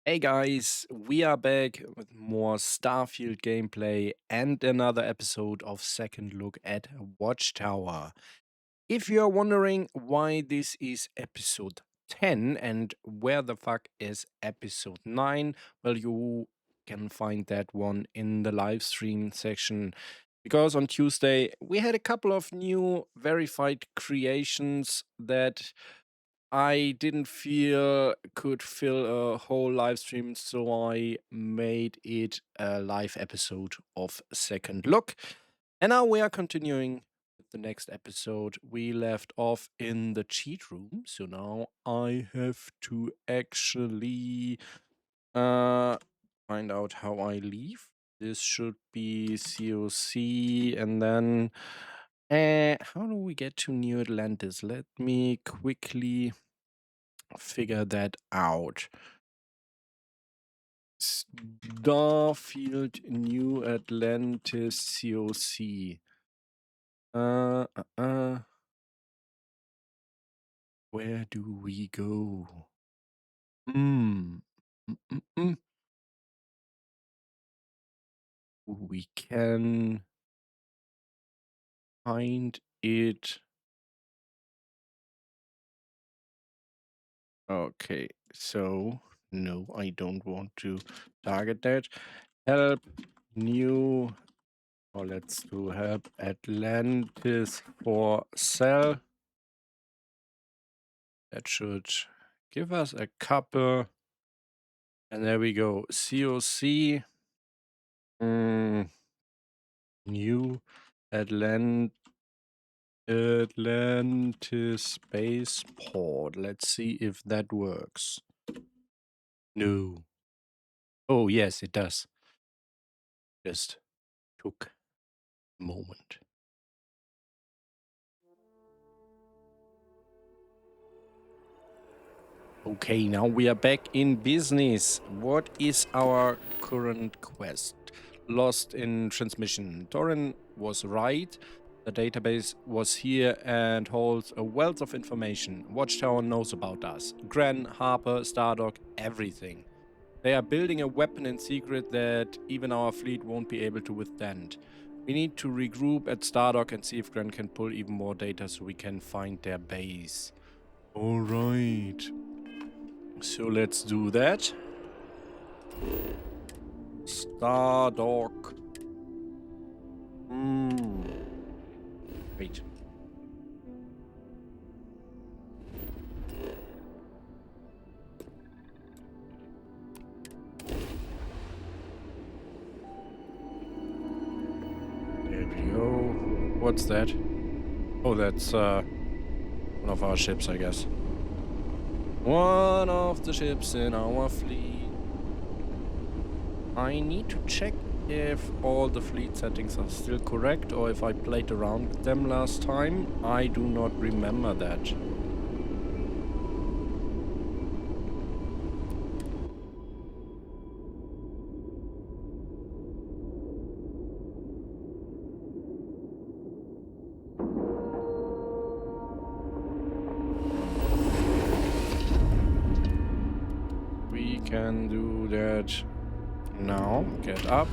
Hey guys, we are back with more Starfield gameplay and another episode of Second Look at Watchtower. If you're wondering why this is episode 10 and where the fuck is episode 9, well, you can find that one in the live stream section. Because on Tuesday we had a couple of new verified creations that I didn't feel could fill a whole live stream, so I made it a live episode of Second Look. And now we are continuing with the next episode. We left off in the cheat room, so now I have to actually find out how I leave. This should be COC, and then how do we get to New Atlantis? Let me quickly figure that out. Starfield, New Atlantis, COC. Uh, uh, uh. Where do we go? Mm. Mm, mm, mm. We can find it. Okay, so no, I don't want to target that. Help new, or let's do help Atlantis for sell. That should give us a couple. And there we go. COC. New Atlantis spaceport. Let's see if that works. No. Oh, yes, it does. Just took a moment. Okay, now we are back in business. What is our current quest? Lost in transmission. Torin was right. The database was here and holds a wealth of information. Watchtower knows about us. Gran, Harper, Stardock, everything. They are building a weapon in secret that even our fleet won't be able to withstand. We need to regroup at Stardock and see if Gran can pull even more data so we can find their base. Alright. So let's do that. Stardock. Wait. There we go. What's that? Oh, that's one of our ships, I guess. One of the ships in our fleet. I need to check if all the fleet settings are still correct or if I played around with them last time. I do not remember that. We can do that now. Get up.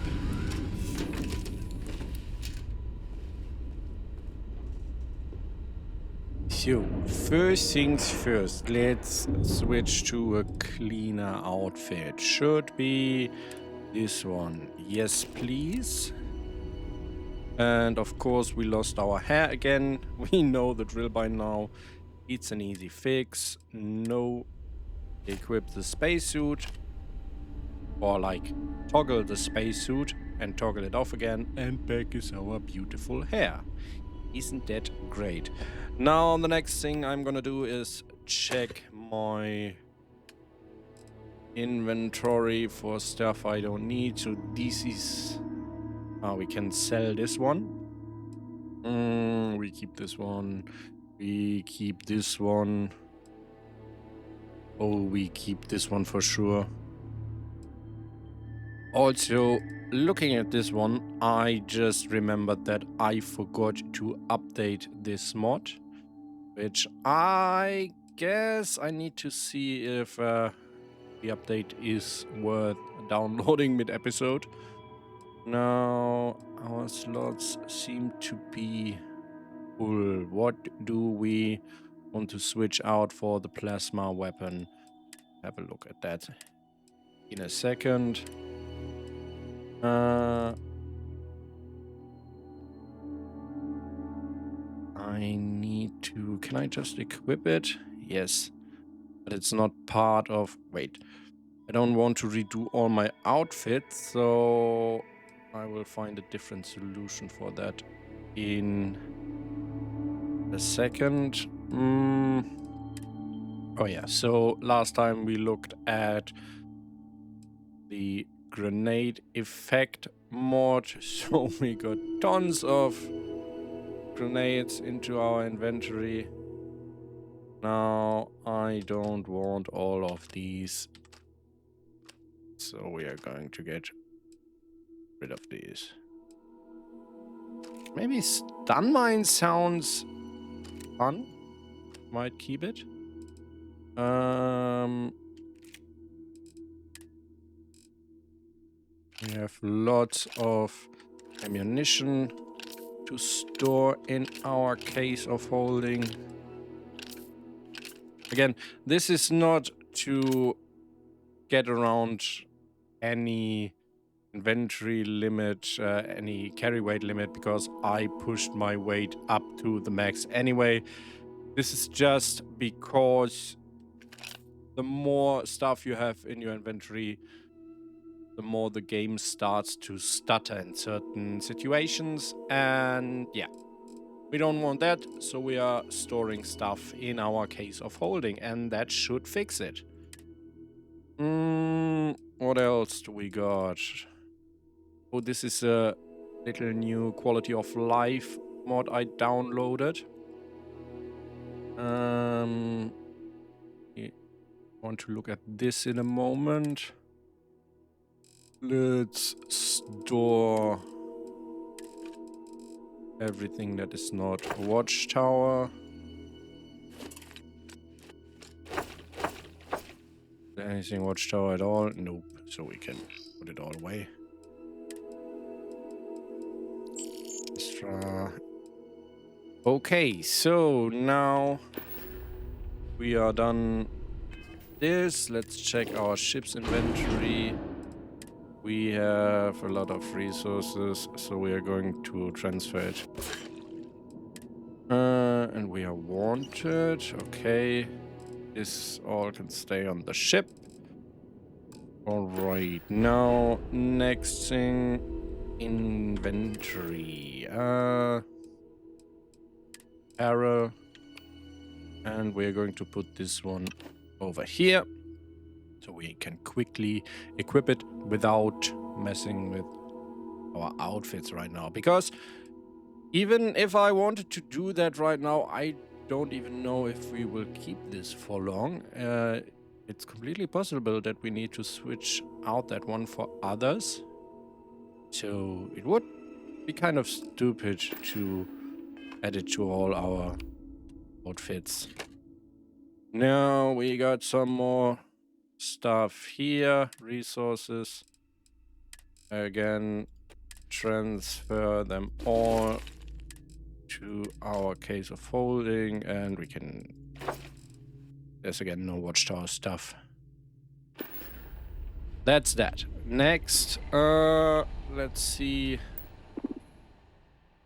So, first things first, let's switch to a cleaner outfit. Should be this one. Yes, please. And of course, we lost our hair again. We know the drill by now. It's an easy fix. No, equip the spacesuit. Or like, toggle the spacesuit and toggle it off again. And back is our beautiful hair. Isn't that great? Now, the next thing I'm gonna do is check my inventory for stuff I don't need. So this is... we can sell this one. We keep this one. We keep this one. Oh, we keep this one for sure. Also, looking at this one, I just remembered that I forgot to update this mod. Which I guess I need to see if the update is worth downloading mid-episode. Now, our slots seem to be full. What do we want to switch out for the plasma weapon? Have a look at that in a second. I need to... Can I just equip it? Yes. But it's not part of... Wait. I don't want to redo all my outfits, so I will find a different solution for that in a second. Oh yeah, so last time we looked at the grenade effect mod, so we got tons of grenades into our inventory. Now I don't want all of these, so we are going to get rid of these. Maybe stun mine sounds fun. Might keep it. We have lots of ammunition to store in our case of holding. Again, this is not to get around any inventory limit, any carry weight limit, because I pushed my weight up to the max anyway. This is just because the more stuff you have in your inventory, the more the game starts to stutter in certain situations, and yeah, we don't want that, so we are storing stuff in our case of holding, and that should fix it. What else do we got? Oh, this is a little new quality of life mod I downloaded. I want to look at this in a moment. Let's store everything that is not Watchtower. Is there anything Watchtower at all? Nope. So we can put it all away. Extra. Okay, so now we are done this. Let's check our ship's inventory. We have a lot of resources, so we are going to transfer it. And we are wanted. Okay. This all can stay on the ship. Alright, now next thing, inventory. Arrow. And we're going to put this one over here, so we can quickly equip it without messing with our outfits right now. Because even if I wanted to do that right now, I don't even know if we will keep this for long. It's completely possible that we need to switch out that one for others. So it would be kind of stupid to add it to all our outfits. Now we got some more stuff here. Resources. Again, transfer them all to our case of holding, and we can... There's again no Watchtower stuff. That's that. Next, let's see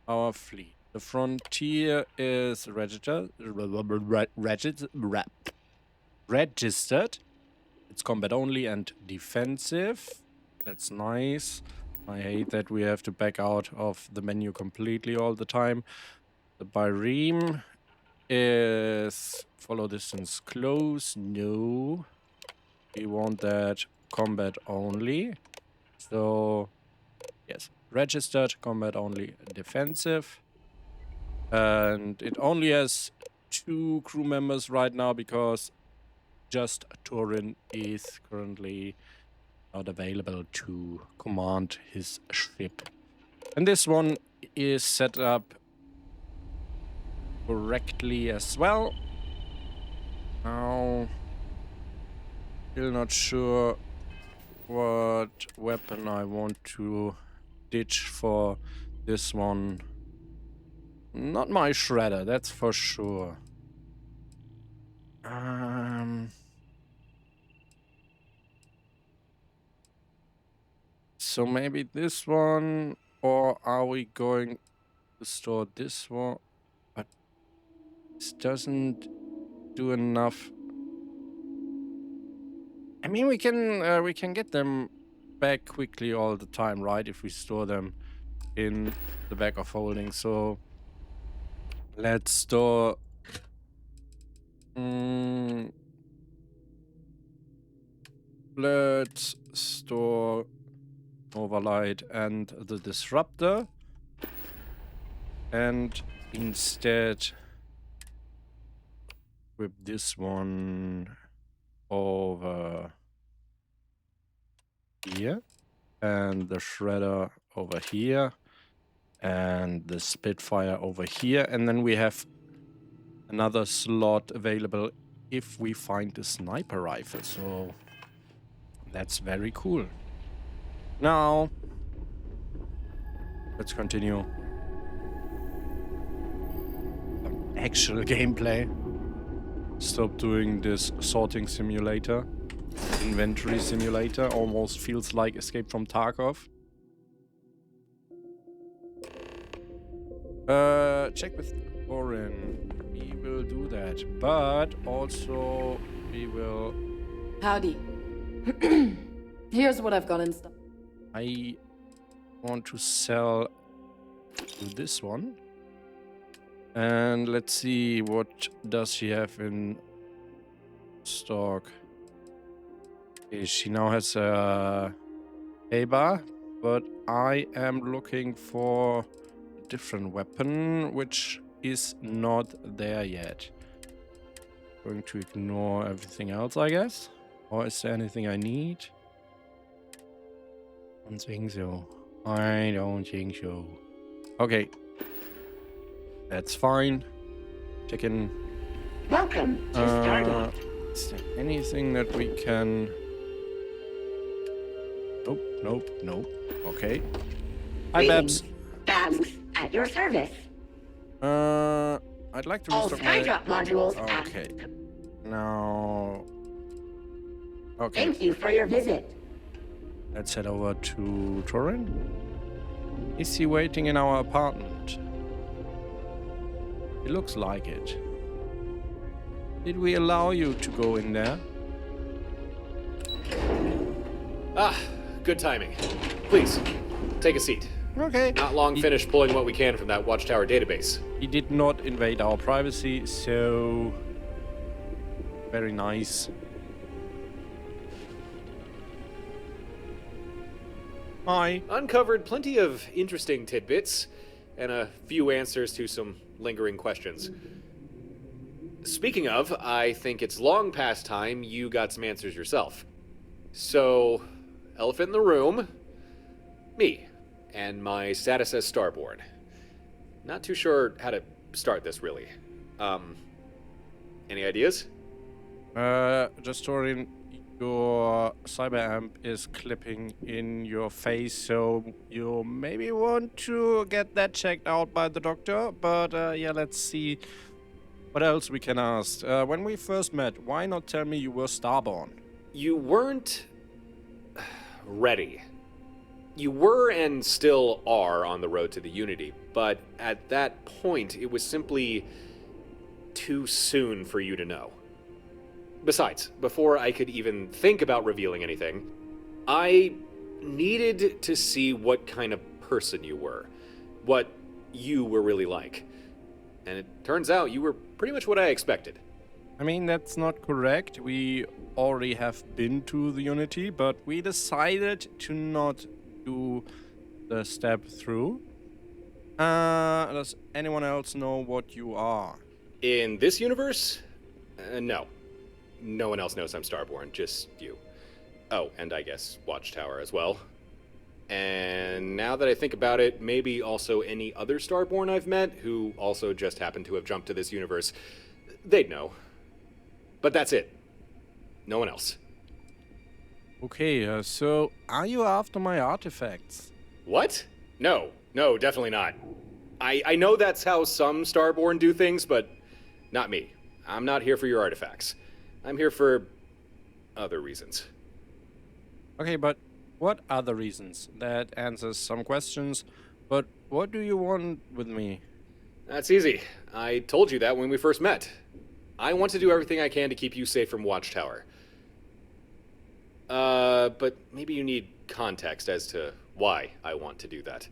our fleet. The Frontier is registered. It's combat only and defensive. That's nice. I hate that we have to back out of the menu completely all the time. The Byreme is follow distance close. No. We want that combat only. So, yes. Registered, combat only, defensive. And it only has 2 crew members right now because just Turin is currently not available to command his ship. And this one is set up correctly as well. Now, Still not sure what weapon I want to ditch for this one. Not my shredder, that's for sure. So maybe this one, or are we going to store this one? But this doesn't do enough. I mean, we can get them back quickly all the time, right? If we store them in the back of holding. So let's store. Let's store Overlight and the Disruptor, and instead whip this one over here, and the Shredder over here, and the Spitfire over here, and then we have another slot available if we find the sniper rifle. So that's very cool. Now let's continue actual gameplay. Stop doing this sorting simulator. Inventory simulator. Almost feels like Escape from Tarkov. Check with Orin. We will do that. But also we will... Howdy. Here's what I've got in stock. I want to sell this one. And let's see, what does she have in stock? Okay, she now has a A-bar, but I am looking for a different weapon, which is not there yet. Going to ignore everything else, I guess. Or is there anything I need? I don't think so. I don't think so. Okay. That's fine. Chicken. Welcome to Starfield. Is there anything that we can... Nope, nope, nope. Okay. Hi, Babs. Babs, at your service. I'd like to All restock my... Skydrop modules. Okay. Now... Okay. Thank you for your visit. Let's head over to Torin. Is he waiting in our apartment? It looks like it. Did we allow you to go in there? Ah, good timing. Please, take a seat. Okay. Not long finished pulling what we can from that Watchtower database. He did not invade our privacy, so... Very nice. Hi. Uncovered plenty of interesting tidbits, and a few answers to some lingering questions. Speaking of, I think it's long past time you got some answers yourself. So, elephant in the room, me, and my status as Starborn. Not too sure how to start this, really. Any ideas? Just Torin, your cyber amp is clipping in your face, so you maybe want to get that checked out by the doctor. But yeah, let's see what else we can ask. When we first met, why not tell me you were Starborn? You weren't ready. You were and still are on the road to the Unity, but at that point, it was simply too soon for you to know. Besides, before I could even think about revealing anything, I needed to see what kind of person you were, what you were really like. And it turns out you were pretty much what I expected. I mean, that's not correct. We already have been to the Unity, but we decided to not do the step through. Does anyone else know what you are? In this universe? No. No one else knows I'm Starborn, just you. Oh, and I guess Watchtower as well. And now that I think about it, maybe also any other Starborn I've met who also just happened to have jumped to this universe. They'd know. But that's it. No one else. Okay, so are you after my artifacts? What? No, definitely not. I know that's how some Starborn do things, but not me. I'm not here for your artifacts. I'm here for other reasons. Okay, but what other reasons? That answers some questions, but what do you want with me? That's easy. I told you that when we first met. I want to do everything I can to keep you safe from Watchtower. But maybe you need context as to why I want to do that.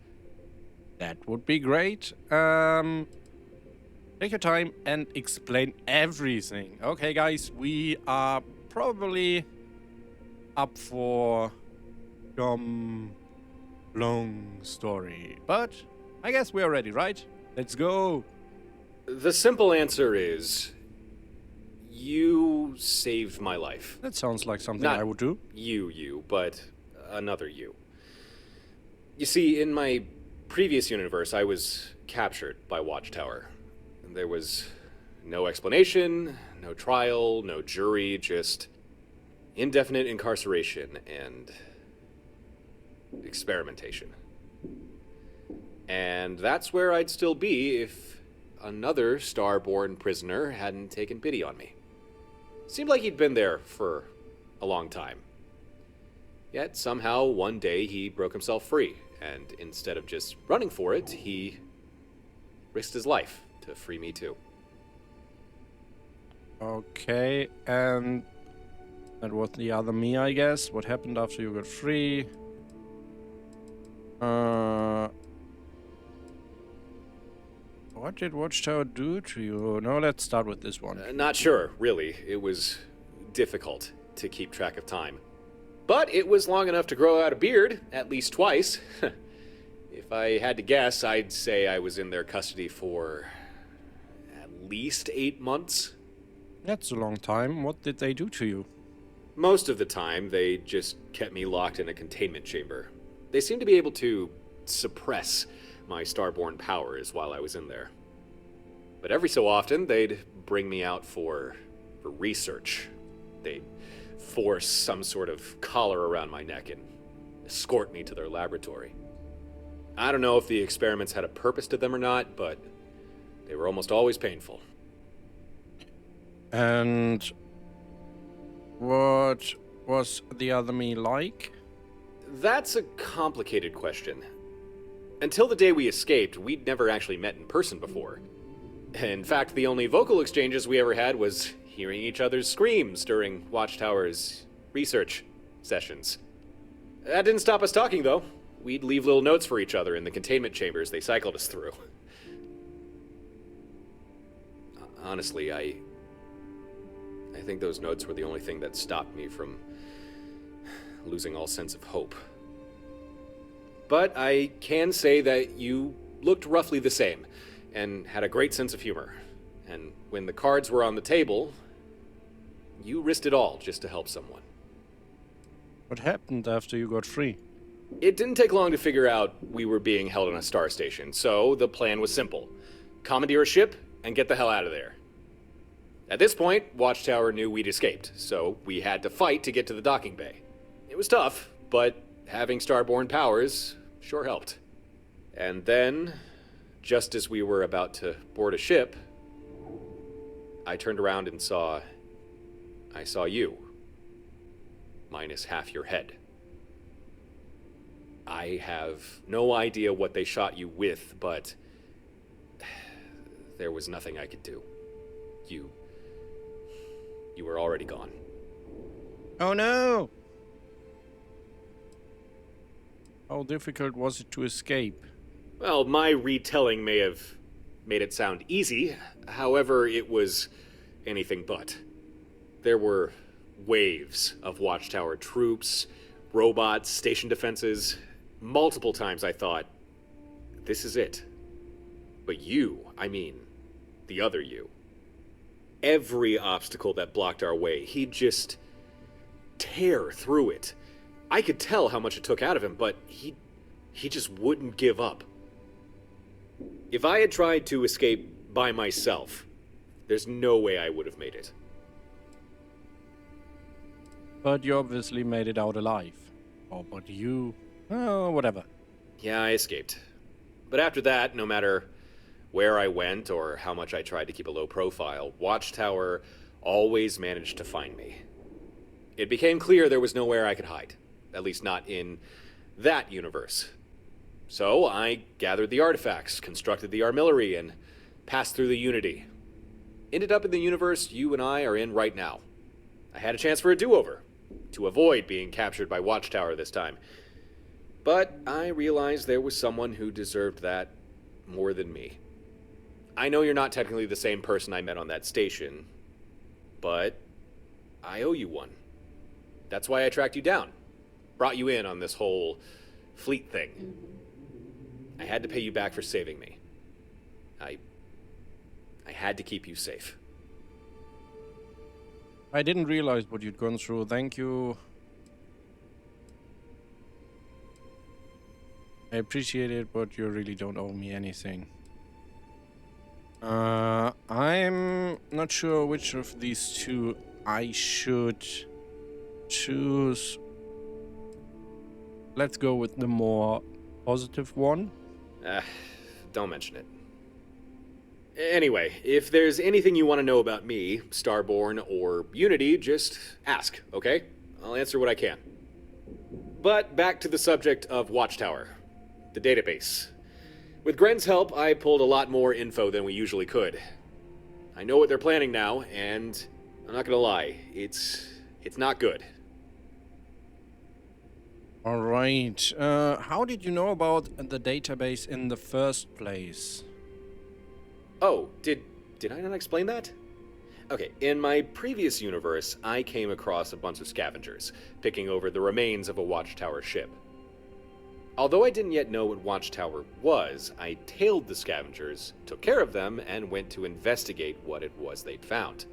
That would be great. Take your time and explain everything. Okay, guys, we are probably up for some long story, but I guess we are ready, right? Let's go. The simple answer is you saved my life. That sounds like something Not I would do. you, but another you. You see, in my previous universe, I was captured by Watchtower. There was no explanation, no trial, no jury, just indefinite incarceration and experimentation. And that's where I'd still be if another Starborn prisoner hadn't taken pity on me. Seemed like he'd been there for a long time. Yet somehow one day he broke himself free, and instead of just running for it, he risked his life to free me too. Okay, and that was the other me, I guess. What happened after you got free? What did Watchtower do to you? No, let's start with this one. Not sure, really. It was difficult to keep track of time. But it was long enough to grow out a beard, at least twice. If I had to guess, I'd say I was in their custody for at least 8 months. That's a long time. What did they do to you? Most of the time, they just kept me locked in a containment chamber. They seemed to be able to suppress my Starborn powers while I was in there. But every so often, they'd bring me out for research. They'd force some sort of collar around my neck and escort me to their laboratory. I don't know if the experiments had a purpose to them or not, but they were almost always painful. And what was the other me like? That's a complicated question. Until the day we escaped, we'd never actually met in person before. In fact, the only vocal exchanges we ever had was hearing each other's screams during Watchtower's research sessions. That didn't stop us talking, though. We'd leave little notes for each other in the containment chambers they cycled us through. Honestly, I think those notes were the only thing that stopped me from losing all sense of hope. But I can say that you looked roughly the same, and had a great sense of humor. And when the cards were on the table, you risked it all just to help someone. What happened after you got free? It didn't take long to figure out we were being held on a star station, so the plan was simple. Commandeer a ship and get the hell out of there. At this point, Watchtower knew we'd escaped, so we had to fight to get to the docking bay. It was tough, but having Starborn powers sure helped. And then, just as we were about to board a ship, I turned around and saw you. Minus half your head. I have no idea what they shot you with, but there was nothing I could do. You were already gone. Oh no! How difficult was it to escape? Well, my retelling may have made it sound easy. However, it was anything but. There were waves of Watchtower troops, robots, station defenses. Multiple times I thought, this is it. But you, I mean, the other you. Every obstacle that blocked our way, he'd just tear through it. I could tell how much it took out of him, but he just wouldn't give up. If I had tried to escape by myself, there's no way I would have made it. But you obviously made it out alive. Or but you... Oh, whatever. Yeah, I escaped. But after that, no matter where I went or how much I tried to keep a low profile, Watchtower always managed to find me. It became clear there was nowhere I could hide, at least not in that universe. So I gathered the artifacts, constructed the artillery, and passed through the Unity. Ended up in the universe you and I are in right now. I had a chance for a do-over, to avoid being captured by Watchtower this time. But I realized there was someone who deserved that more than me. I know you're not technically the same person I met on that station, but I owe you one. That's why I tracked you down. Brought you in on this whole fleet thing. I had to pay you back for saving me. I had to keep you safe. I didn't realize what you'd gone through. Thank you. I appreciate it, but you really don't owe me anything. I'm not sure which of these two I should choose. Let's go with the more positive one. Don't mention it. Anyway, if there's anything you want to know about me, Starborn, or Unity, just ask, okay? I'll answer what I can. But back to the subject of Watchtower, the database. With Gren's help, I pulled a lot more info than we usually could. I know what they're planning now, and I'm not gonna lie, it's not good. All right. How did you know about the database in the first place? Oh, did I not explain that? Okay, in my previous universe, I came across a bunch of scavengers, picking over the remains of a Watchtower ship. Although I didn't yet know what Watchtower was, I tailed the scavengers, took care of them, and went to investigate what it was they'd found.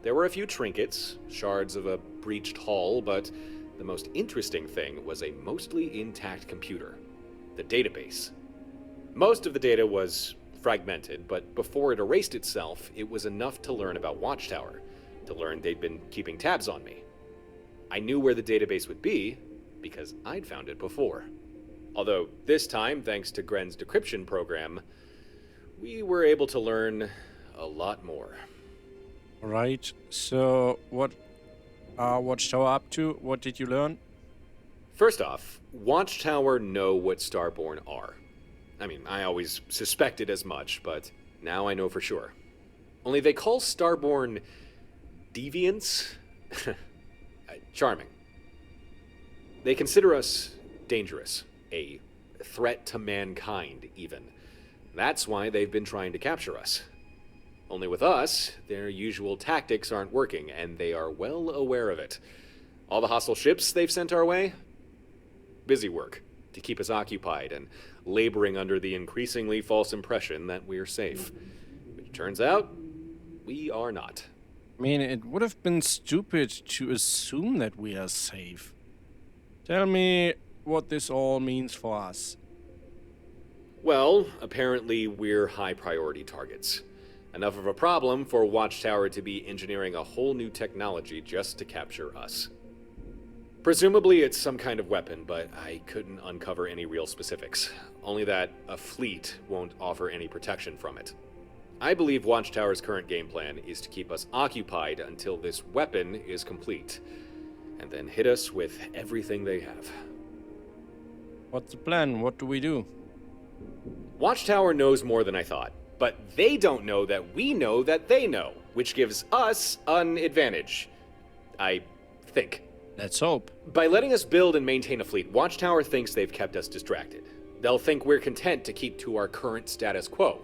There were a few trinkets, shards of a breached hull, but the most interesting thing was a mostly intact computer, the database. Most of the data was fragmented, but before it erased itself, it was enough to learn about Watchtower, to learn they'd been keeping tabs on me. I knew where the database would be, because I'd found it before. Although this time, thanks to Gren's decryption program, we were able to learn a lot more. All right. So, what are Watchtower up to? What did you learn? First off, Watchtower know what Starborn are. I mean, I always suspected as much, but now I know for sure. Only they call Starborn deviants? Charming. They consider us dangerous, a threat to mankind, even. That's why they've been trying to capture us. Only with us, their usual tactics aren't working, and they are well aware of it. All the hostile ships they've sent our way? Busy work to keep us occupied and laboring under the increasingly false impression that we're safe. Which turns out, we are not. I mean, it would have been stupid to assume that we are safe. Tell me what this all means for us. Well, apparently we're high priority targets. Enough of a problem for Watchtower to be engineering a whole new technology just to capture us. Presumably it's some kind of weapon, but I couldn't uncover any real specifics. Only that a fleet won't offer any protection from it. I believe Watchtower's current game plan is to keep us occupied until this weapon is complete, and then hit us with everything they have. What's the plan? What do we do? Watchtower knows more than I thought, but they don't know that we know that they know, which gives us an advantage. I think. Let's hope. By letting us build and maintain a fleet, Watchtower thinks they've kept us distracted. They'll think we're content to keep to our current status quo.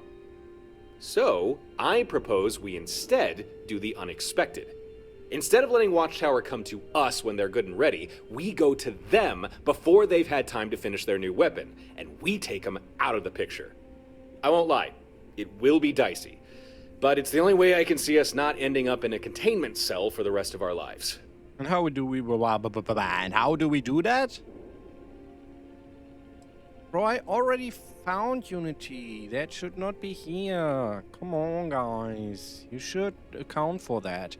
So, I propose we instead do the unexpected. Instead of letting Watchtower come to us when they're good and ready, we go to them before they've had time to finish their new weapon, and we take them out of the picture. I won't lie, it will be dicey, but it's the only way I can see us not ending up in a containment cell for the rest of our lives. And how do we do that? Bro, I already found Unity. That should not be here. Come on, guys. You should account for that.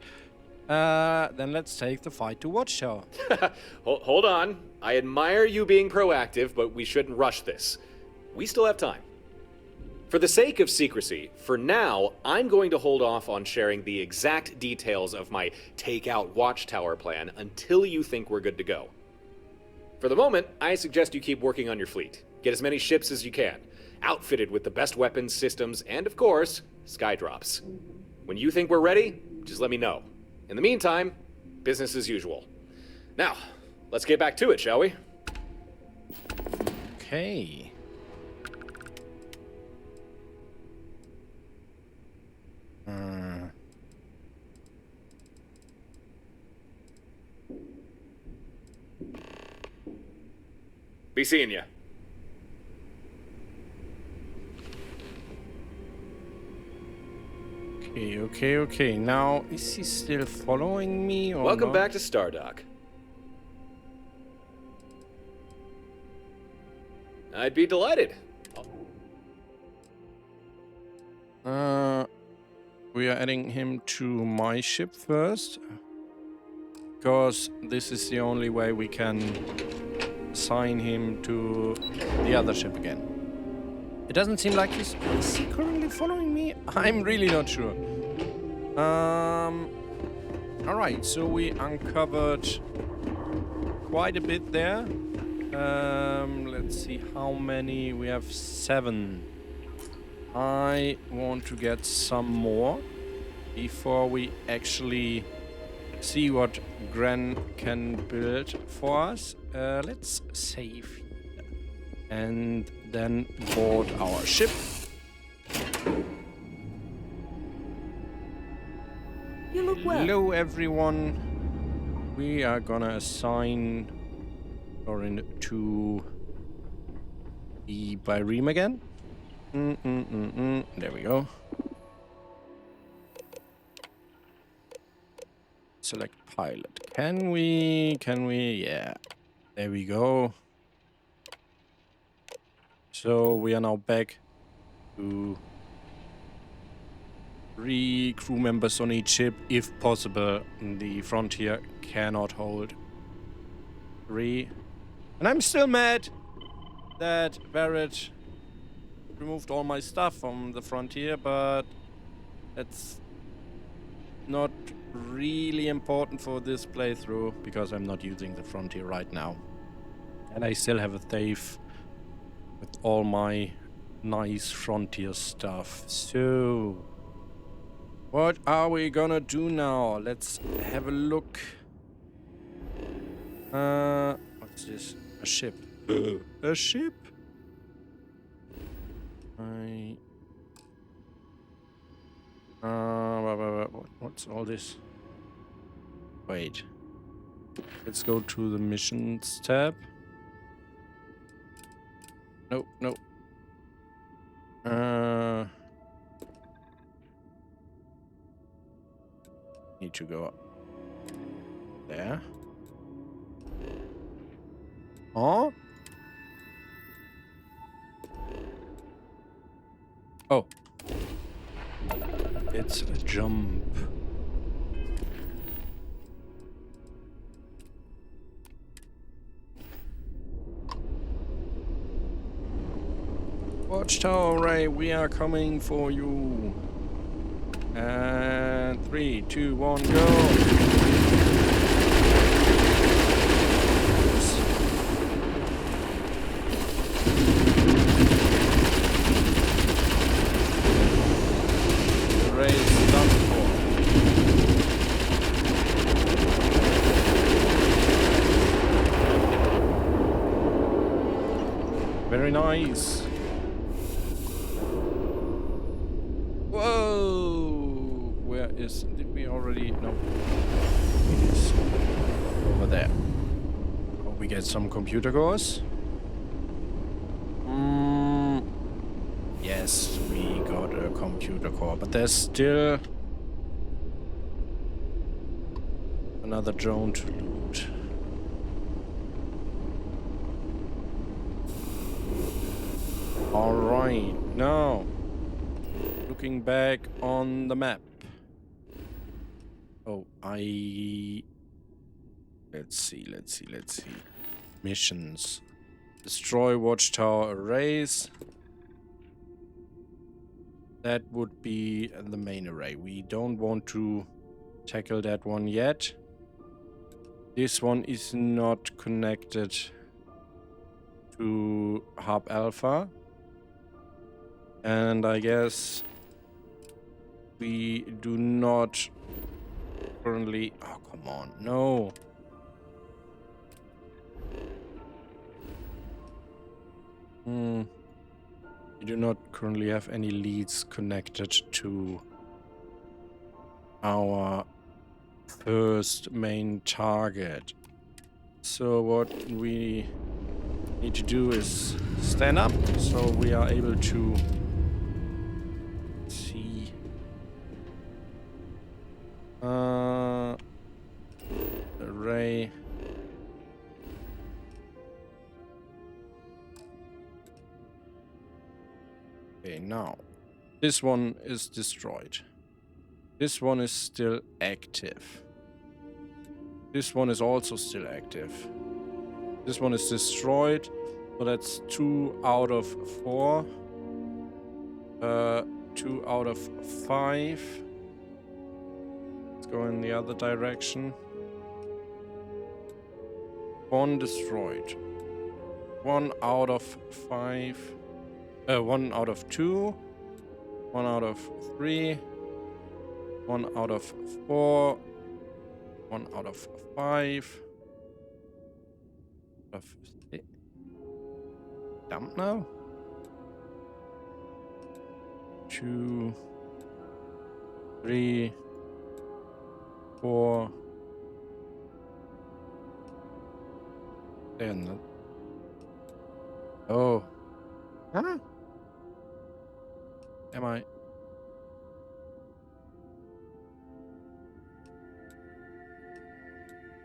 Then let's take the fight to Watchtower. Hold on. I admire you being proactive, but we shouldn't rush this. We still have time. For the sake of secrecy, for now, I'm going to hold off on sharing the exact details of my take-out Watchtower plan until you think we're good to go. For the moment, I suggest you keep working on your fleet. Get as many ships as you can, outfitted with the best weapons, systems, and of course, skydrops. When you think we're ready, just let me know. In the meantime, business as usual. Now, let's get back to it, shall we? Okay. Be seeing ya. Okay. Now, is he still following me or Welcome not? back to Stardock. I'd be delighted. We are adding him to my ship first. Because this is the only way we can assign him to the other ship again. It doesn't seem like is he currently following me? I'm really not sure. Alright, so we uncovered quite a bit there. Let's see how many. We have 7. I want to get some more before we actually see what Gren can build for us. Let's save here and then board our ship. You look well. Hello everyone. We are gonna assign Thorin to the Byreme again. There we go. Select pilot. Can we? Yeah. There we go. So we are now back to 3 crew members on each ship, if possible. The Frontier cannot hold 3. And I'm still mad that Barrett removed all my stuff from the Frontier, but that's not really important for this playthrough because I'm not using the Frontier right now. And I still have a safe with all my nice Frontier stuff. So, what are we gonna do now? Let's have a look. What's this? A ship. A ship? What's all this? Wait. Let's go to the missions tab. No. Need to go up there. Oh? Oh. It's a jump. Watchtower Ray, we are coming for you. And 3, 2, 1, go. Raise done for. Very nice. Whoa! Where is... Did we already... No. It is over there. Hope we get some computer cores. Yes, we got a computer core, but there's still another drone to loot. Alright, now looking back on the map. Oh, let's see. Missions. Destroy Watchtower arrays. That would be the main array. We don't want to tackle that one yet. This one is not connected to Hub Alpha. And I guess we do not currently... Oh, come on. No. We do not currently have any leads connected to our first main target. So what we need to do is stand up so we are able to see array. Okay, now this one is destroyed. This one is still active. This one is also still active. This one is destroyed, so that's 2 out of 4. 2 out of 5. Let's go in the other direction. 1 destroyed. 1 out of 5. 1 out of 2. 1 out of 3. 1 out of 4. 1 out of 5. Dump now. 2, 3, 4. Then. Oh. Huh? Am I?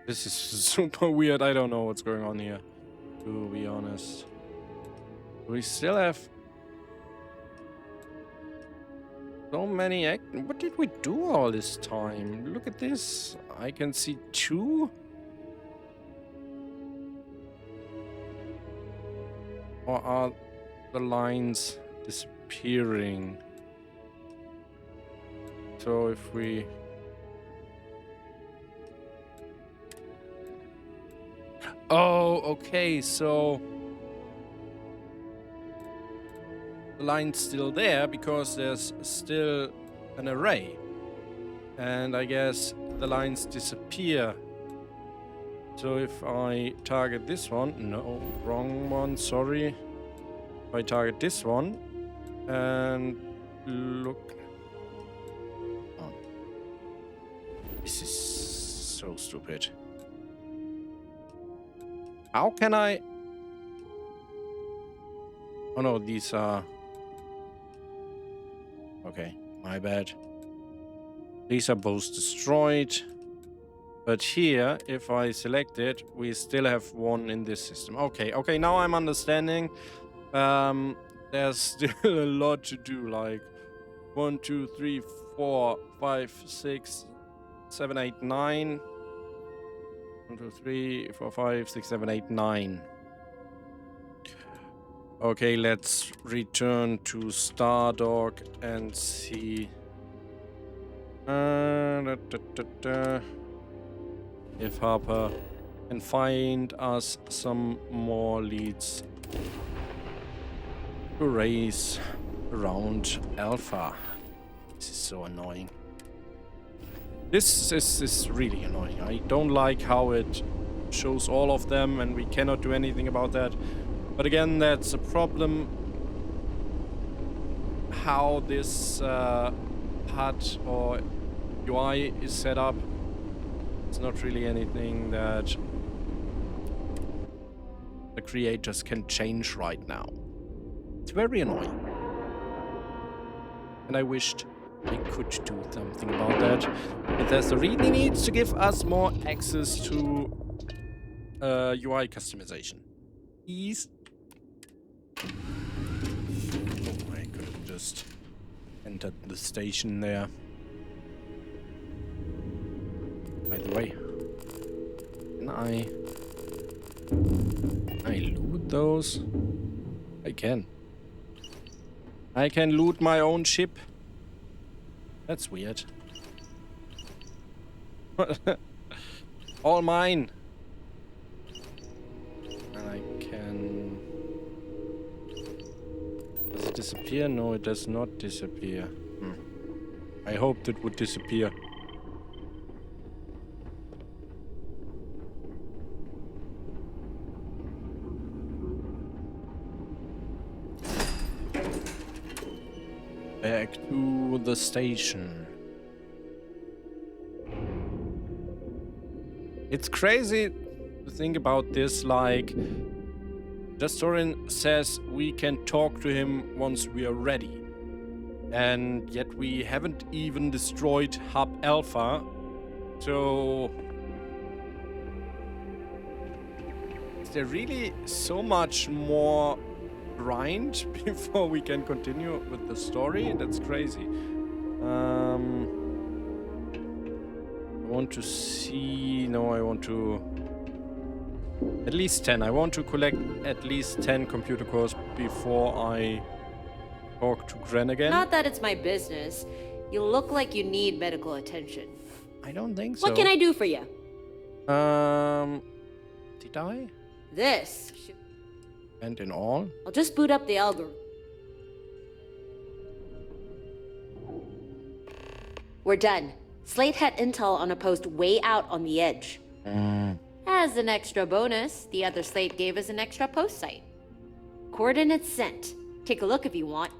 This is super weird. I don't know what's going on here, to be honest. We still have so many what did we do all this time? Look at this. I can see 2. Or are the lines disappearing? So if we... Oh, okay, so... the line's still there because there's still an array. And I guess the lines disappear. So if I target this one... No, wrong one, sorry. If I target this one... and look... Oh. This is so stupid. How can I... Oh no, these are... Okay, my bad. These are both destroyed. But here, if I select it, we still have 1 in this system. Okay, okay, now I'm understanding. There's still a lot to do, like 1, 2, 3, 4, 5, 6, 7, 8, 9. 1, 2, 3, 4, 5, 6, 7, 8, 9. Okay, let's return to Stardog and see if Harper can find us some more leads to race around Alpha. This is so annoying. This is really annoying. I don't like how it shows all of them and we cannot do anything about that. But again, that's a problem. How this HUD or UI is set up. It's not really anything that the creators can change right now. It's very annoying. And I wished I could do something about that. Bethesda really needs to give us more access to UI customization. Please. Oh, I could have just entered the station there. By the way, can I loot those? I can. I can loot my own ship. That's weird. All mine. And I can... Does it disappear? No, it does not disappear. I hoped it would disappear. Back to the station. It's crazy to think about this, like, Justorin says we can talk to him once we are ready. And yet we haven't even destroyed Hub Alpha. So... is there really so much more grind before we can continue with the story? That's crazy. I want to see... no, I want to... at least 10. I want to collect at least 10 computer cores before I talk to Gren again. Not that it's my business. You look like you need medical attention. I don't think so. What can I do for you? Did I? This. And in all? I'll just boot up the algorithm. We're done. Slate had intel on a post way out on the edge. As an extra bonus, the other Slate gave us an extra post site. Coordinates sent. Take a look if you want.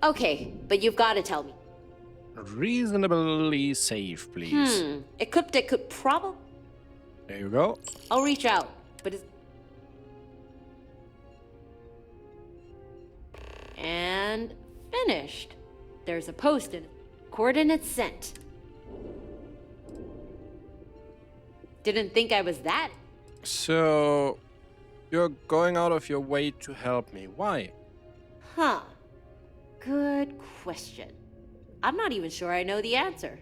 Okay, but you've got to tell me. Reasonably safe, please. Equipped could probably... There you go. I'll reach out, but it's... and finished. There's a post in it. Coordinates sent. Didn't think I was that. So, you're going out of your way to help me. Why? Huh. Good question. I'm not even sure I know the answer.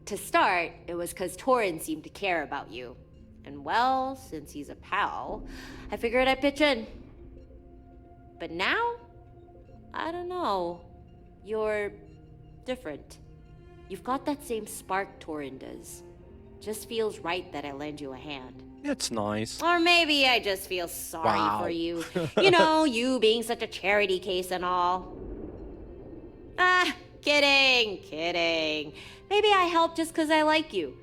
To start, it was because Torin seemed to care about you. And well, since he's a pal, I figured I'd pitch in. But now, I don't know. You're different. You've got that same spark Torin does. Just feels right that I lend you a hand. That's nice. Or maybe I just feel sorry Wow. for you. You know, you being such a charity case and all. Ah, kidding. Maybe I help just because I like you.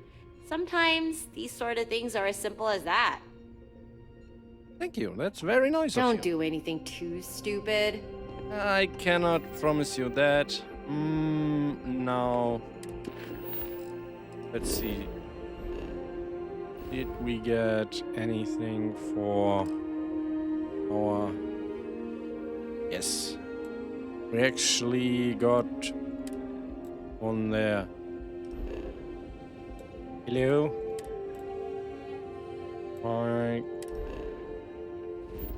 Sometimes these sort of things are as simple as that. Thank you. That's very nice of you. Don't do anything too stupid. I cannot promise you that. Now. Let's see. Did we get anything for our... Yes. We actually got one there. Hello? Fine.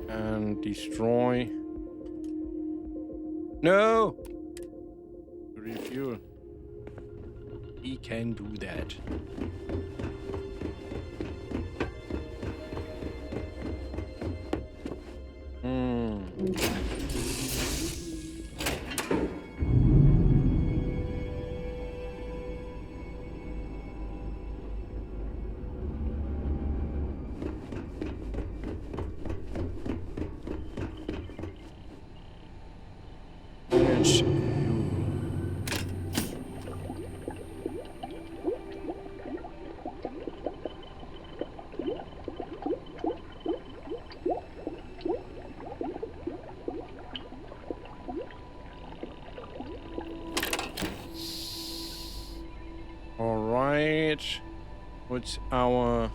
And destroy. No! Refuel. He can do that. What's our...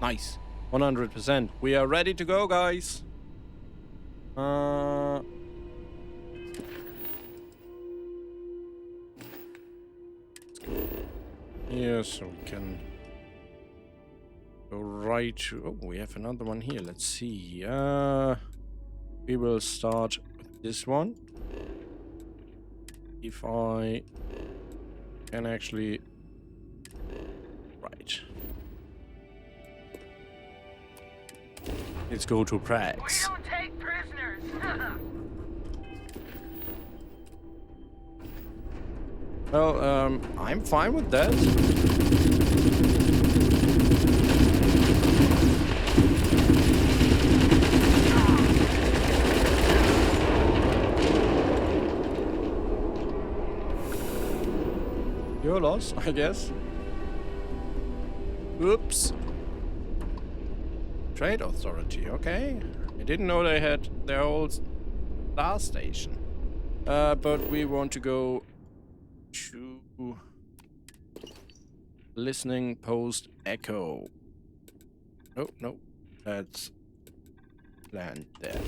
Nice. 100%. We are ready to go, guys. Yeah, so we can go right to... Oh, we have another one here. Let's see. We will start with this one. if I can actually... Right. Let's go to Prax. We don't take prisoners. Well, I'm fine with that. Your loss, I guess. Oops. Trade Authority, okay. I didn't know they had their old star station. But we want to go to listening post echo. Oh, no. Let's land there.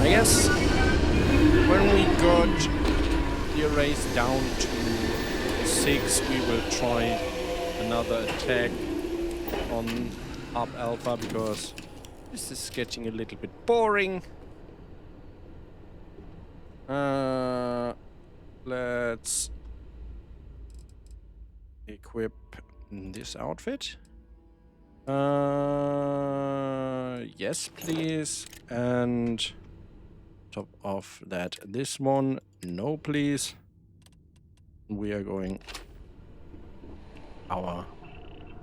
I guess when we got the arrays down to 6, we will try another attack on up alpha, because this is getting a little bit boring. Let's equip this outfit. Yes, please. And top of that, this one, no, please. We are going our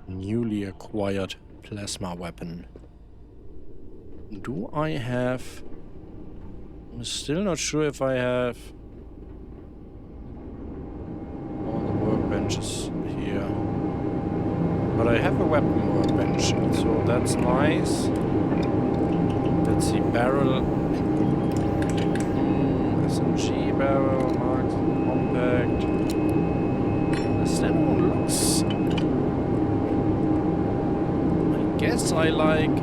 newly acquired plasma weapon. Do I have... I'm still not sure if I have all the workbenches here. But I have a weapon workbench, so that's nice. Let's see, barrel. SMG barrel, marked, compact. The standard looks... I guess I like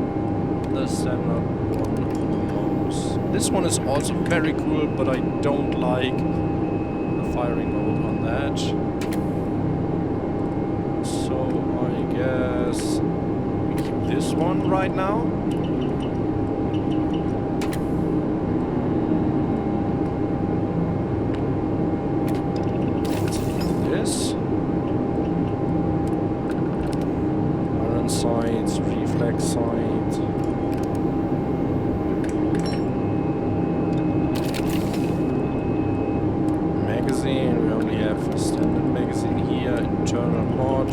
the standard one most. This one is also very cool, but I don't like the firing mode on that. So I guess we keep this one right now. This. Iron sights, reflex sight. Magazine, we only have a standard magazine here, internal mod.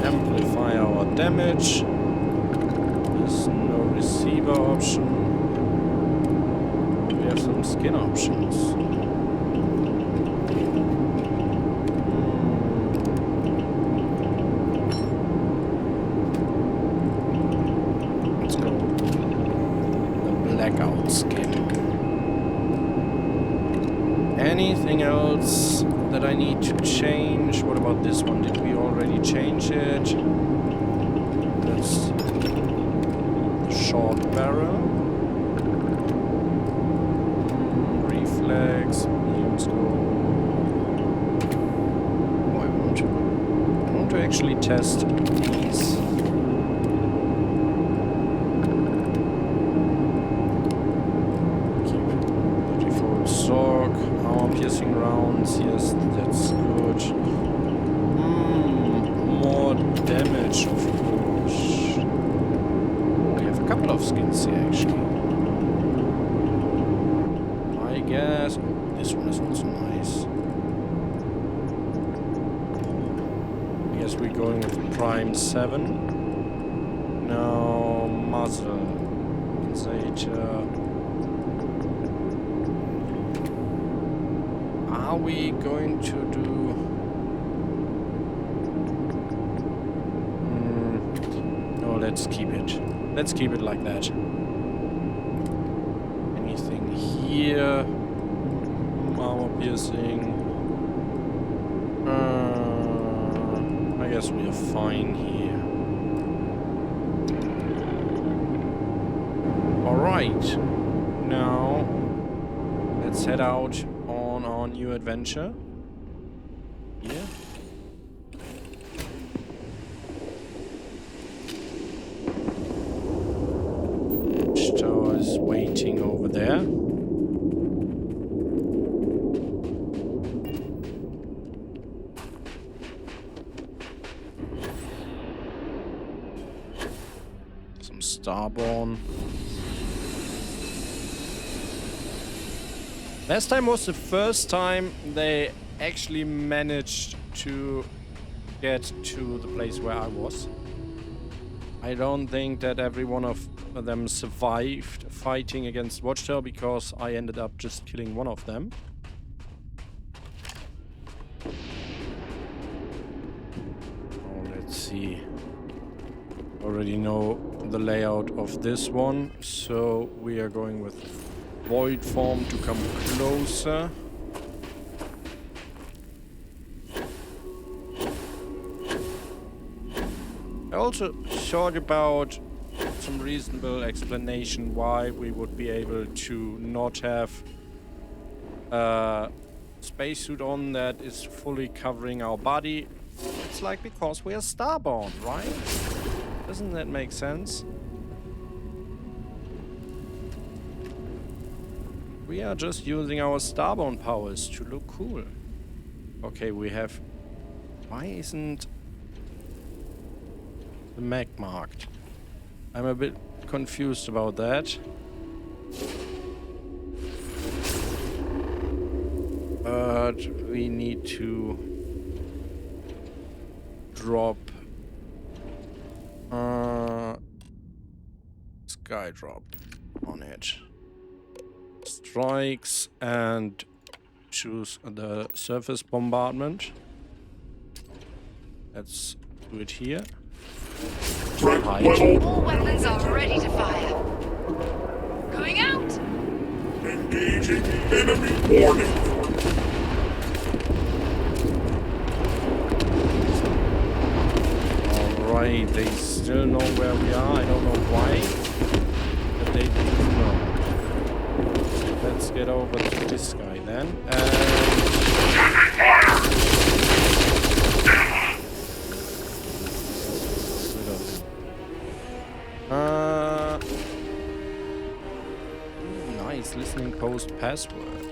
Amplify our damage. There's no receiver option. We have some skin options. Let's go. The blackout skin. Anything else that I need to change? What about this one? Did we already change it? That's the short barrel. Reflex, beam scope. Oh, I want to actually test these. Keep the default stock. Armor piercing rounds, yes, that's good. More damage, of course. We have a couple of skins here, actually. I guess... Oh, this one is also nice. I guess we're going with Prime 7. Now, muzzle. Zeta. Are we going to do... No, let's keep it. Let's keep it like that. Anything here? Armor piercing. I guess we are fine here. Alright. Now, let's head out on our new adventure. Here. Watchtower is waiting over there. Some Starborn. Last time was the first time they actually managed to get to the place where I was. I don't think that every one of them survived fighting against Watchtower because I ended up just killing one of them. Oh, let's see. Already know the layout of this one, so we are going with Void Form to come closer. I also thought about some reasonable explanation why we would be able to not have a spacesuit on that is fully covering our body. It's like because we are starborn, right? Doesn't that make sense? We are just using our starborn powers to look cool. Okay, we have... Why isn't the mag marked? I'm a bit confused about that. But we need to drop sky drop on it. Strikes and choose the surface bombardment. Let's do it here. Hide. All weapons are ready to fire. Going out! Engaging enemy warning. Alright, they still know where we are. I don't know why, but they do know. Let's get over to this guy then. Nice listening post password.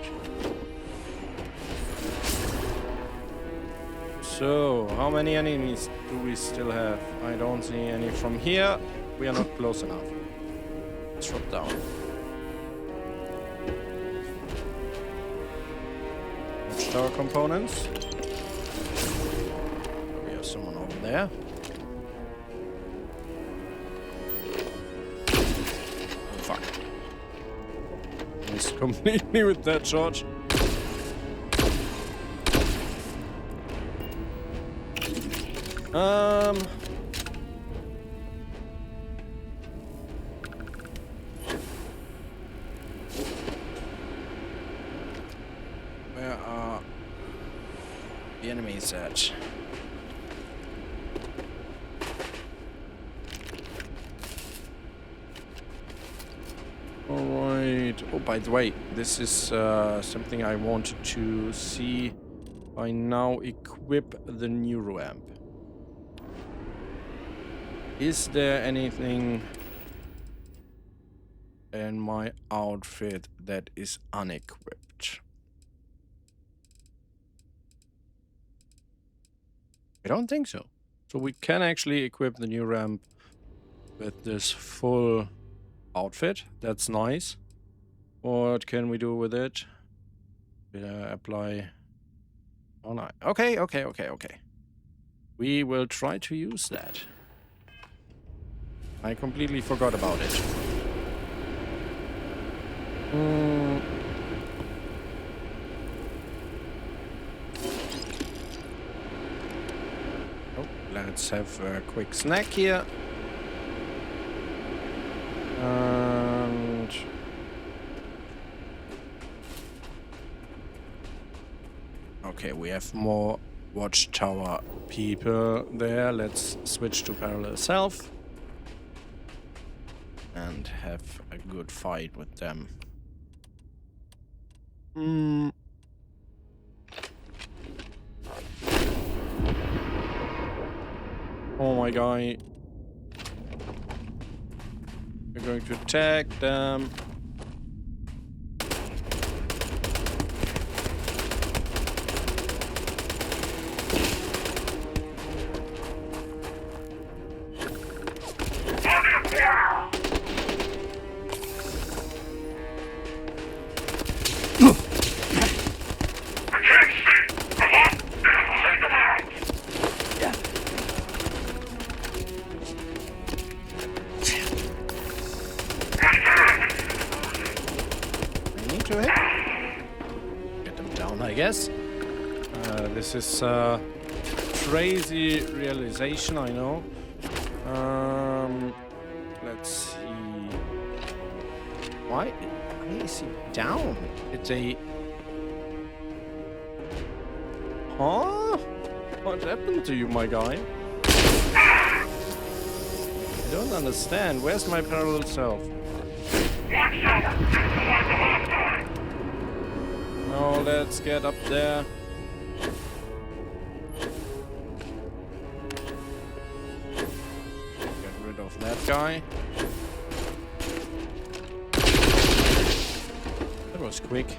So, how many enemies do we still have? I don't see any from here. We are not close enough. Let's drop down. Watchtower components. We have someone over there. Oh, fuck. Missed completely with that charge. Where are the enemies at? Alright. Oh, by the way, this is something I wanted to see. I now equip the neuro amp. Is there anything in my outfit that is unequipped? I don't think so. So we can actually equip the new ramp with this full outfit. That's nice. What can we do with it? Apply. Oh no. Okay. We will try to use that. I completely forgot about it. Oh, let's have a quick snack here. And okay, we have more Watchtower people there. Let's switch to parallel self and have a good fight with them. Oh my god. We're going to attack them. Yes, this is crazy realization, I know. Let's see. Why is he down? It's a... Huh? What happened to you, my guy? I don't understand. Where's my parallel self? No, let's get up there. Get rid of that guy. That was quick.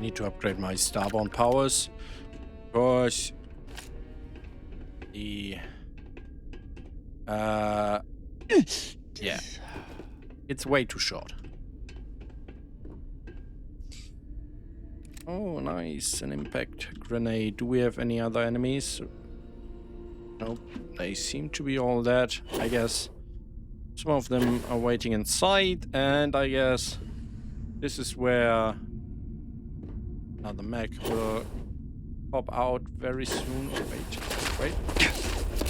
Need to upgrade my starbound powers. Because the yeah, it's way too short. Oh, nice. An impact grenade. Do we have any other enemies? Nope. They seem to be all dead. I guess some of them are waiting inside. And I guess this is where another mech will pop out very soon. Oh, wait.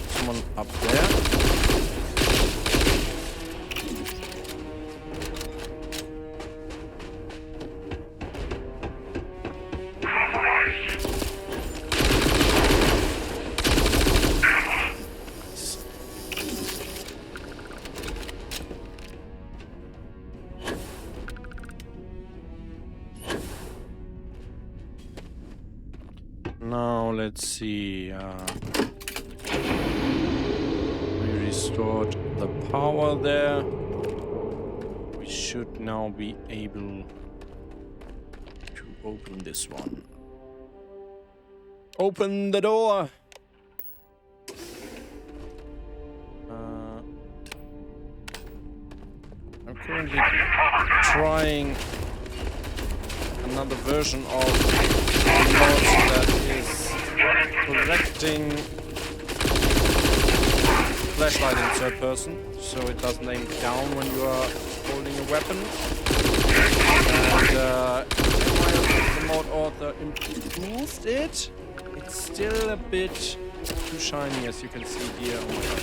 Someone up there. Now let's see. We restored the power there. We should now be able to open this one. Open the door. I'm currently trying another version of mod that is correcting flashlight in third person, so it doesn't aim down when you are holding a weapon. And while the mod author improved it, it's still a bit too shiny, as you can see here. Oh my god.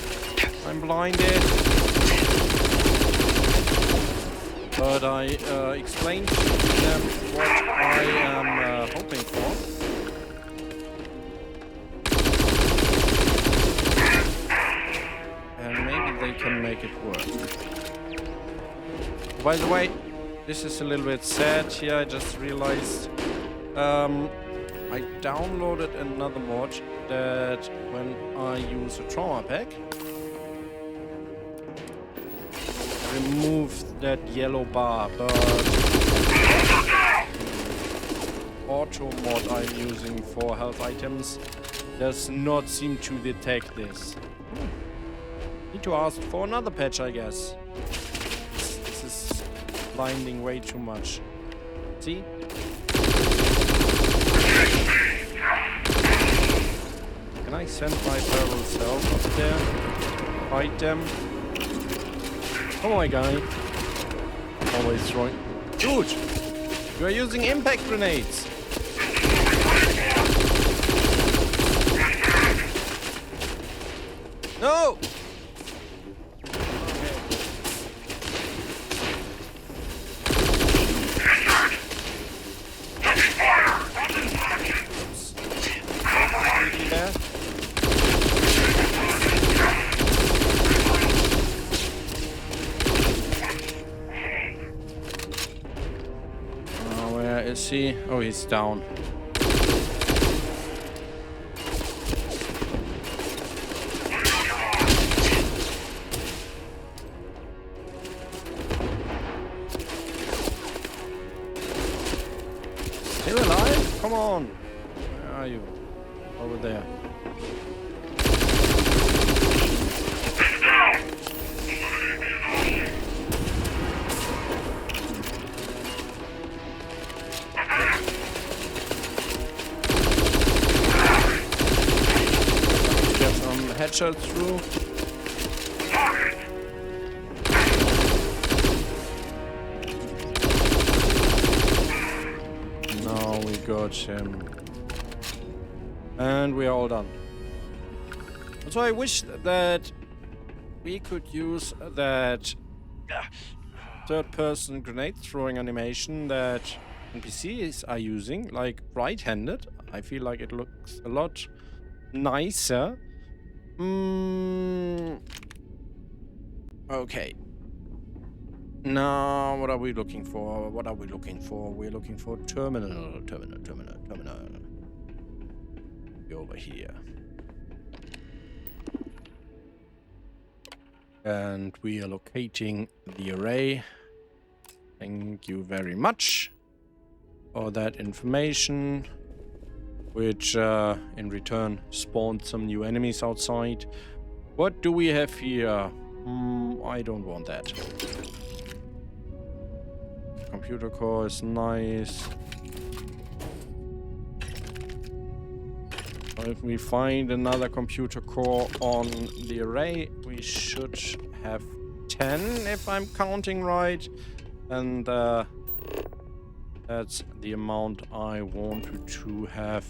I'm blinded. But I explained to them what I am hoping for. And maybe they can make it work. By the way, this is a little bit sad here. I just realized I downloaded another mod that when I use a trauma pack, remove that yellow bar, but auto mod I'm using for health items does not seem to detect this. Need to ask for another patch, I guess. This is blinding way too much. See? Can I send my parallel self up there? Fight them? Oh my god. Always throwing. Dude! You are using impact grenades! No! Is he? Oh, he's down. come on! Where are you? Over there. Get some headshot through. Now we got him. And we are all done. So I wish that we could use that third-person grenade throwing animation that NPCs are using, like right-handed. I feel like it looks a lot nicer. Okay. Now, what are we looking for? What are we looking for? We're looking for terminal. Be over here. And we are locating the array. Thank you very much for that information, which in return spawned some new enemies outside. What do we have here? I don't want that. Computer core is nice. If we find another computer core on the array, we should have 10 if I'm counting right. And that's the amount I wanted to have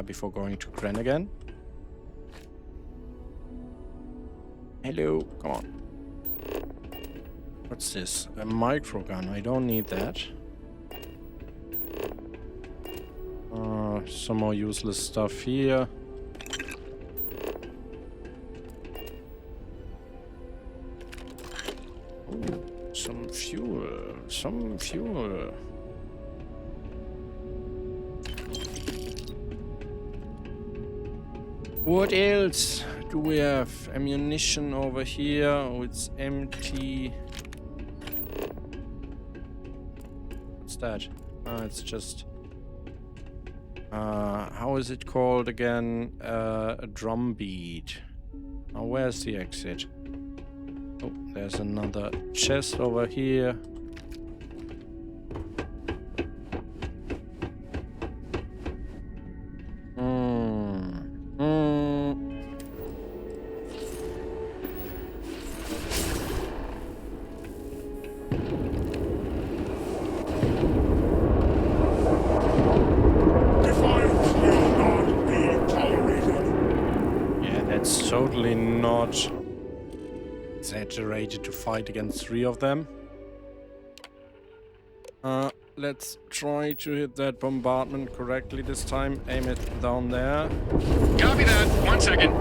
before going to Gren again. Hello, come on. What's this? A microgun. I don't need that. Some more useless stuff here. Ooh, some fuel. Some fuel. What else do we have? Ammunition over here. Oh, it's empty. What's that? It's just... how is it called again? A drum beat. Now, where's the exit? Oh, there's another chest over here. Totally not exaggerated to fight against 3 of them. Let's try to hit that bombardment correctly this time. Aim it down there. Copy that. 1 second.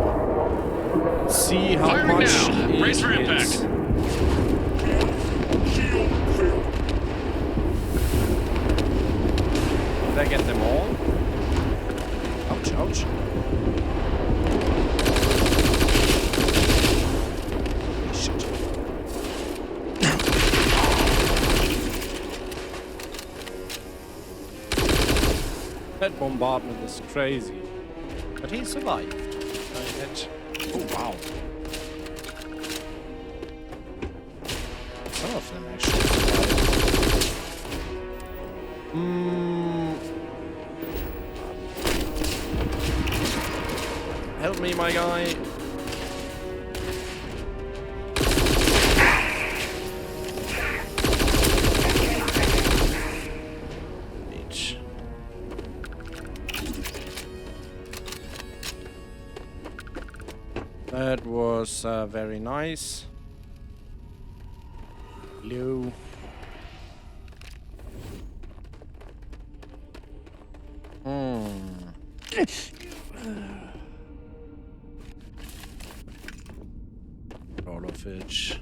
See how Firing much now. it Brace for impact. hits. Did I get them all? Ouch, ouch. That bombardment is crazy. But he survived. Oh, wow. Some of them actually survived. Help me, my guy. That was very nice. Hello. All of it.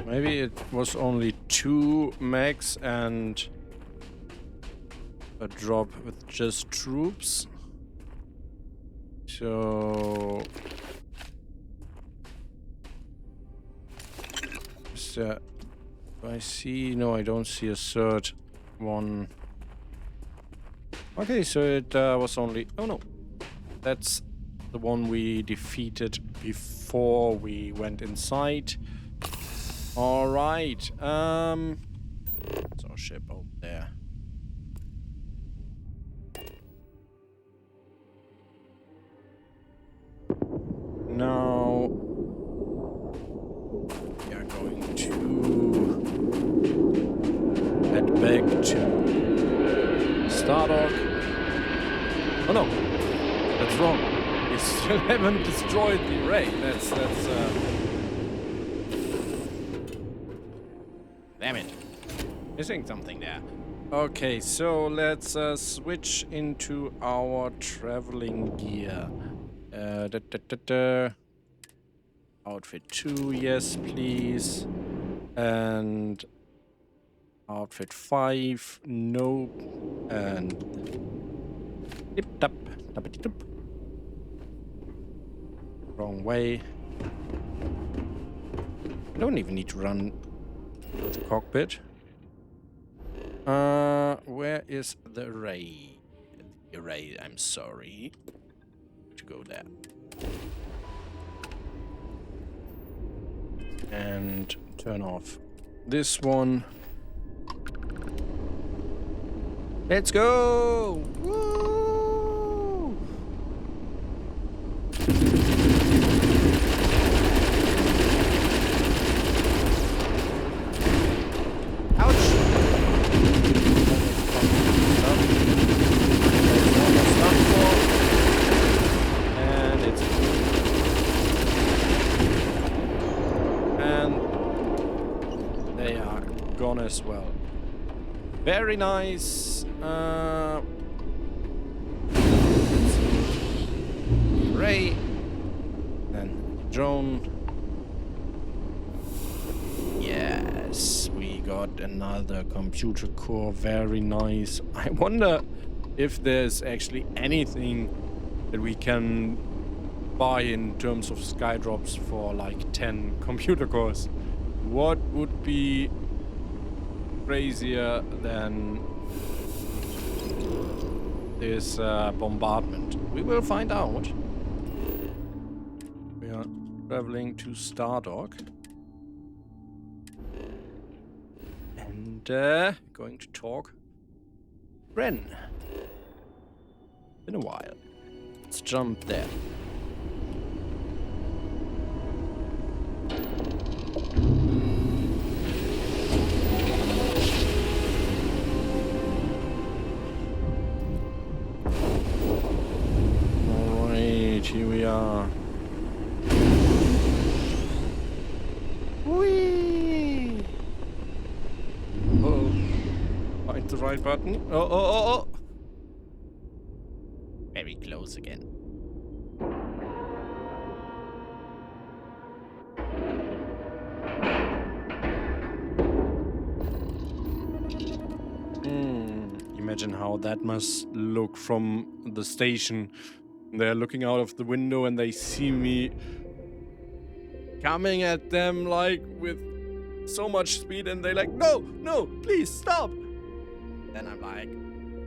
Maybe it was only 2 mechs and a drop with just troops. So is there I see. No, I don't see a third one. Okay, so it was only. Oh no, that's the one we defeated before we went inside. All right. It's our ship over there. Now we are going to head back to Stardock. Oh no, that's wrong. We still haven't destroyed the array. That's damn it. Missing something there. Okay, so let's switch into our traveling gear. Outfit 2, yes, please. And outfit 5, no. And dip tap, tappity tup. Wrong way. I don't even need to run the cockpit. Where is the array? The array, I'm sorry. To go there. And turn off this one. Let's go! Woo! Ouch! And it's they are gone as well. Very nice. Ray and drone. Yes, we got another computer core. Very nice. I wonder if there's actually anything that we can buy in terms of skydrops for like 10 computer cores. What would be crazier than this bombardment? We will find out. We are traveling to Stardock. And going to talk Ren. Been a while. Let's jump there. Alright, here we are. Whee! Oh, find the right button. Oh. Very close again. Imagine how that must look from the station. They're looking out of the window and they see me coming at them like with so much speed, and they're like, no, please stop. Then I'm like,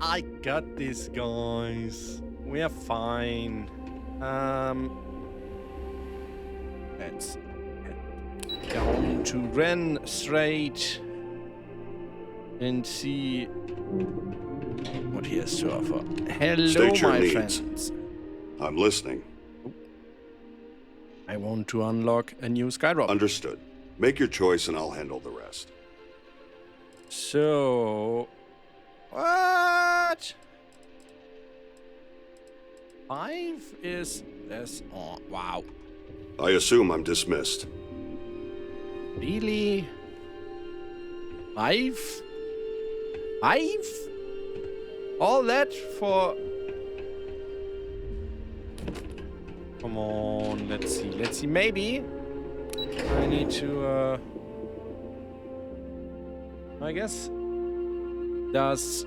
I got this, guys. We're fine. Let's head down to Ren straight and see what he has to offer. Hello, State your my needs. friends. I'm listening. I want to unlock a new skydrop. Understood. Make your choice and I'll handle the rest. So, what? 5 is this? Oh, wow. I assume I'm dismissed. Really? 5? 5? All that for... Come on, let's see. Maybe I need to, I guess, does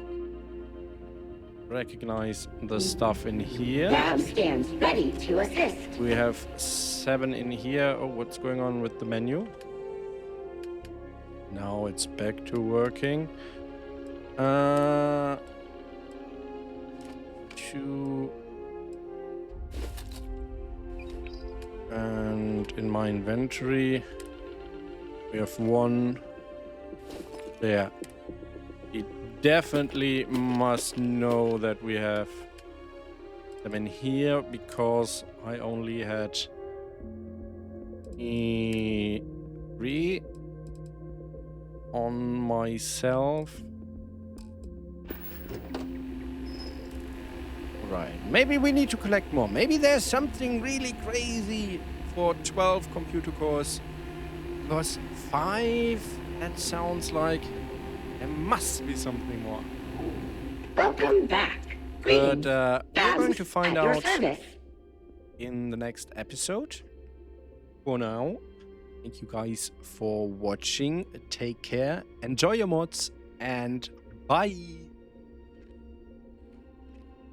recognize the stuff in here. Lab stands ready to assist. We have 7 in here. Oh, what's going on with the menu? now it's back to working. Two. And in my inventory, we have one there. He definitely must know that we have them in here because I only had 3 on myself. Right, maybe we need to collect more. Maybe there's something really crazy for 12 computer cores. Because 5, that sounds like there must be something more. Welcome back. But Greetings. we're going to find At your out service. in the next episode. For now, thank you guys for watching. Take care, enjoy your mods, and bye!